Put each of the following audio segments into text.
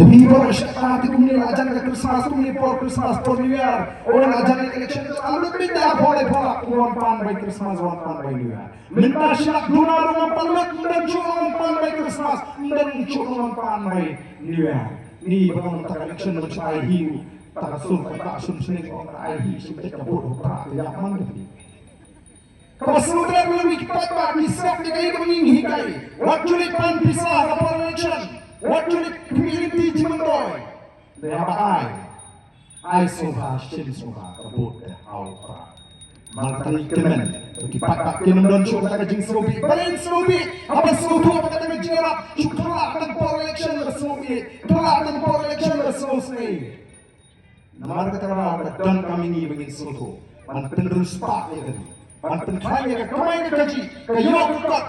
people hati kumni ajan ke Christmas kumni for Christmas for New Year. Orang ajan election alu minta boleh bola one pound by Christmas, one pound by New Year. Minta syak dolar one pound dan one pound by Christmas dan one pound by New Year. Ni bagaimana tak election mencari hiu tak asun tak asun sini orang ai hiu seperti kabur orang yang mana ni. Kalau sudah lebih cepat pak misap ni kaya keminghi kaya. What julik pan pisah apa election? What do the community teach-mentoy? They have I soha, shin soha, kabut, alpa. Maltani kemen, kipat kemen don syuk kata jing sobi, balen sobi, apa sobi apa kata jing rap, syuk tolak dan por election ke sobi, tolak dan por election ke sobi. Namar kata orang don kami ni begin soto, man penerus pak ni tadi, man penkaya ke kamai ke kaji, ke yok kot.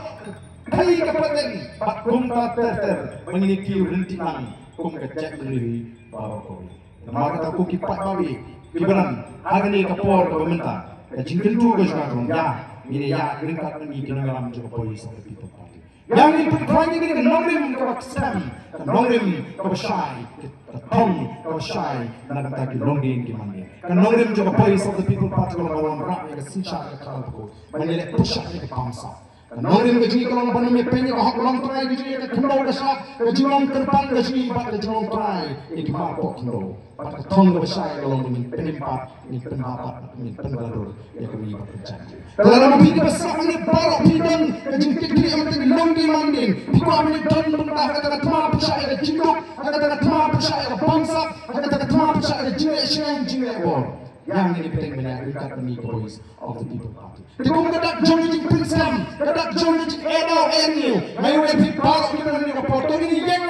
Kali kapateng pat kum ta ter menginiki rintinan kum kecek sendiri bawa koi. Nama kata ku kipat bawi kibaran agni kapor ko minta. Jingkel tu ko shakon ya ini ya ringkat ni kinalam jo koi sa people party. Yang ni putwani ni nongrim ko scam, nongrim ko shai, tong ko shai na kata ki longin ki mandi. Nongrim jo koi sa people party ko ngawang rak ni sincha ka ko. Manile pusha ni kamsa. Nongrim gaji kalau panu me penye ko hak long try gaji ke khndo ka sa gaji long kerpan gaji bat gaji long try iki ma ko khndo pat thong ka sa ka long ni penimpat ni pendapat ni pengadur ya ko ni berjanji kalau nama pigi besar ni baro pidang gaji kekli am te long di mandin ko am ni don benda kata tama percaya ke jinduk kata tama percaya ke bangsa kata tama percaya ke generation generation yang ini penting banyak dekat demi voice of the people party. Kita mengadak journey Prince Sam, mengadak journey NONU, mayu epi baru kita ni rapor. Ini yang